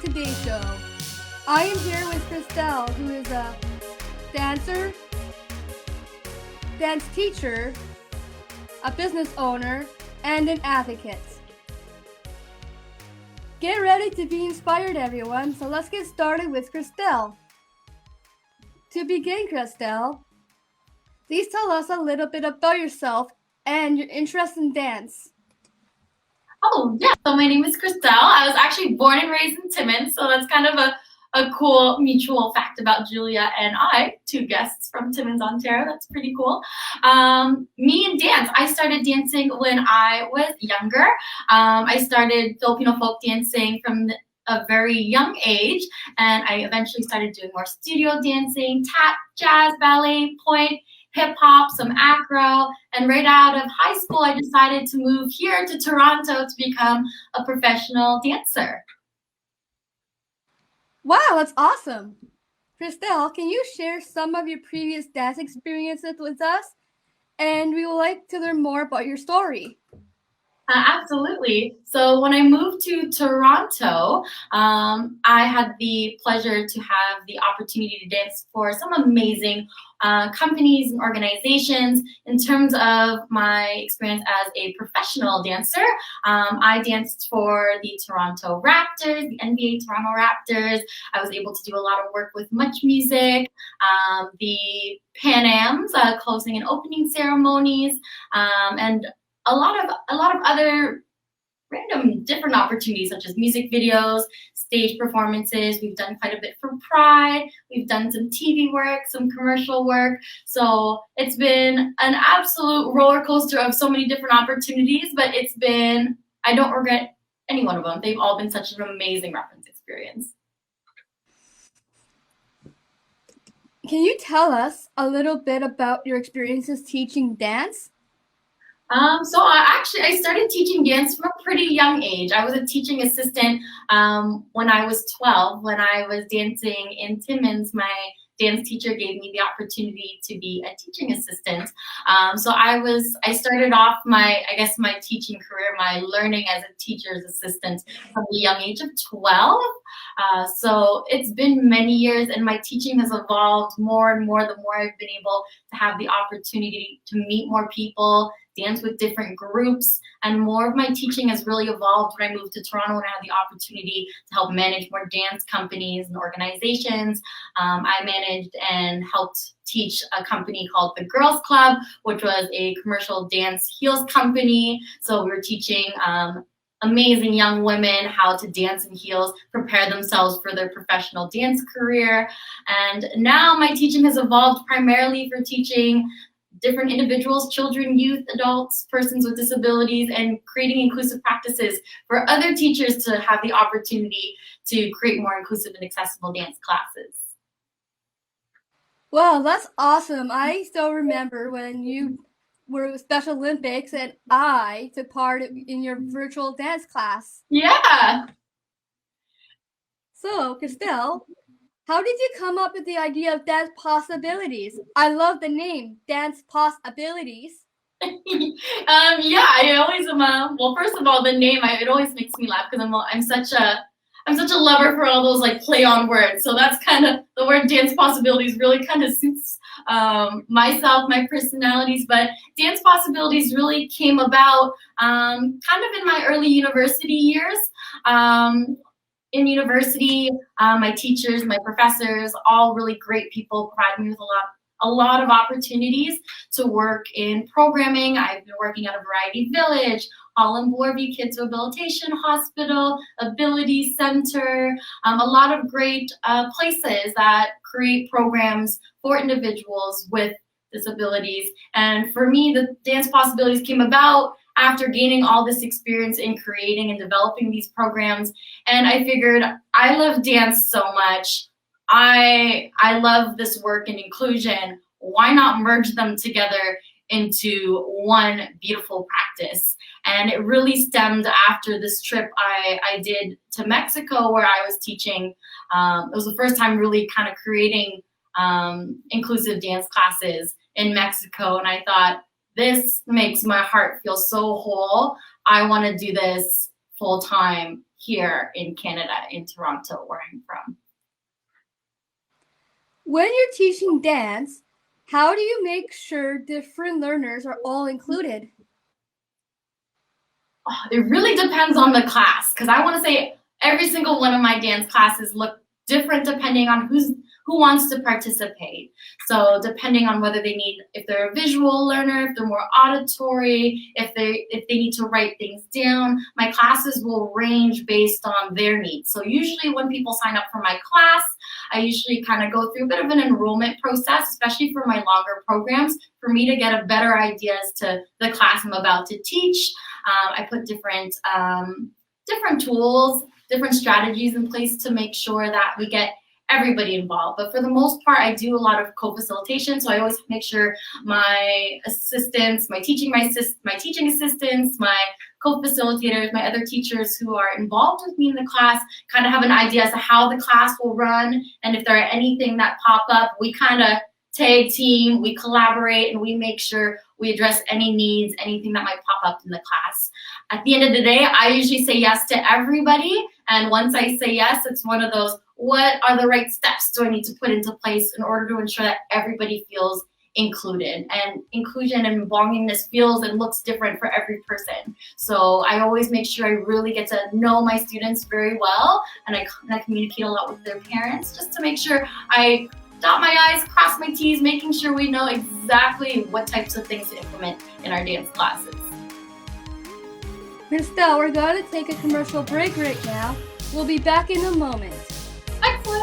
today's show. I am here with Christelle, who is a dancer, dance teacher, a business owner, and an advocate. Get ready to be inspired, everyone, so let's get started with Christelle. To begin, Christelle, please tell us a little bit about yourself and your interest in dance. Oh, yeah. So my name is Christelle. I was actually born and raised in Timmins, so that's kind of a cool mutual fact about Julia and I, two guests from Timmins, Ontario. That's pretty cool. Me and dance. I started dancing when I was younger. I started Filipino folk dancing from a very young age, and I eventually started doing more studio dancing, tap, jazz, ballet, point, hip hop, some acro, and right out of high school, I decided to move here to Toronto to become a professional dancer. Wow, that's awesome. Christelle, can you share some of your previous dance experiences with us? And we would like to learn more about your story. Absolutely. So when I moved to Toronto, I had the pleasure to have the opportunity to dance for some amazing companies and organizations. In terms of my experience as a professional dancer, I danced for the Toronto Raptors, the NBA Toronto Raptors. I was able to do a lot of work with Much Music, the Pan Ams, closing and opening ceremonies, and a lot of other random different opportunities, such as music videos, stage performances. We've done quite a bit for Pride. We've done some TV work, some commercial work. So it's been an absolute roller coaster of so many different opportunities, but I don't regret any one of them. They've all been such an amazing reference experience. Can you tell us a little bit about your experiences teaching dance? So I started teaching dance from a pretty young age. I was a teaching assistant when I was 12. When I was dancing in Timmins, my dance teacher gave me the opportunity to be a teaching assistant. So I started off my teaching career, my learning as a teacher's assistant from the young age of 12. So it's been many years, and my teaching has evolved more and more the more I've been able to have the opportunity to meet more people, dance with different groups, and more of my teaching has really evolved when I moved to Toronto and I had the opportunity to help manage more dance companies and organizations. I managed and helped teach a company called the Girls Club, which was a commercial dance heels company. So we were teaching amazing young women how to dance in heels, prepare themselves for their professional dance career. And now my teaching has evolved primarily for teaching different individuals, children, youth, adults, persons with disabilities, and creating inclusive practices for other teachers to have the opportunity to create more inclusive and accessible dance classes. Wow, that's awesome. I still remember when you were with Special Olympics and I took part in your virtual dance class. Yeah. So, Christelle, how did you come up with the idea of Dance Possibilities? I love the name, Dance Possibilities. I always am. Well, first of all, the name it always makes me laugh because I'm such a lover for all those like play on words. So that's kind of the word Dance Possibilities really kind of suits myself, my personalities. But Dance Possibilities really came about kind of in my early university years. In university, my teachers, my professors, all really great people, provided me with a lot of opportunities to work in programming. I've been working at a Variety Village, Holland Bloorview Kids Rehabilitation Hospital, Ability Center, a lot of great places that create programs for individuals with disabilities. And for me, the Dance Possibilities came about after gaining all this experience in creating and developing these programs. And I figured, I love dance so much. I love this work and inclusion. Why not merge them together into one beautiful practice? And it really stemmed after this trip I did to Mexico, where I was teaching. It was the first time really kind of creating inclusive dance classes in Mexico. And I thought, this makes my heart feel so whole. I want to do this full time here in Canada, in Toronto, where I'm from. When you're teaching dance, how do you make sure different learners are all included? It really depends on the class, because I want to say every single one of my dance classes look different depending on who wants to participate. So depending on whether they need, if they're a visual learner, if they're more auditory, if they need to write things down, my classes will range based on their needs. So usually when people sign up for my class, I usually kind of go through a bit of an enrollment process, especially for my longer programs, for me to get a better idea as to the class I'm about to teach. I put different tools, different strategies in place to make sure that we get everybody involved. But for the most part, I do a lot of co-facilitation. So I always make sure my assistants, my teaching assistants, my co-facilitators, my other teachers who are involved with me in the class kind of have an idea as to how the class will run. And if there are anything that pop up, we kind of tag team, we collaborate, and we make sure we address any needs, anything that might pop up in the class. At the end of the day, I usually say yes to everybody. And once I say yes, it's one of those, what are the right steps do I need to put into place in order to ensure that everybody feels included? And inclusion and belongingness feels and looks different for every person. So I always make sure I really get to know my students very well, and I communicate a lot with their parents just to make sure I dot my I's, cross my T's, making sure we know exactly what types of things to implement in our dance classes. Christelle, we're going to take a commercial break right now. We'll be back in a moment. Excellent.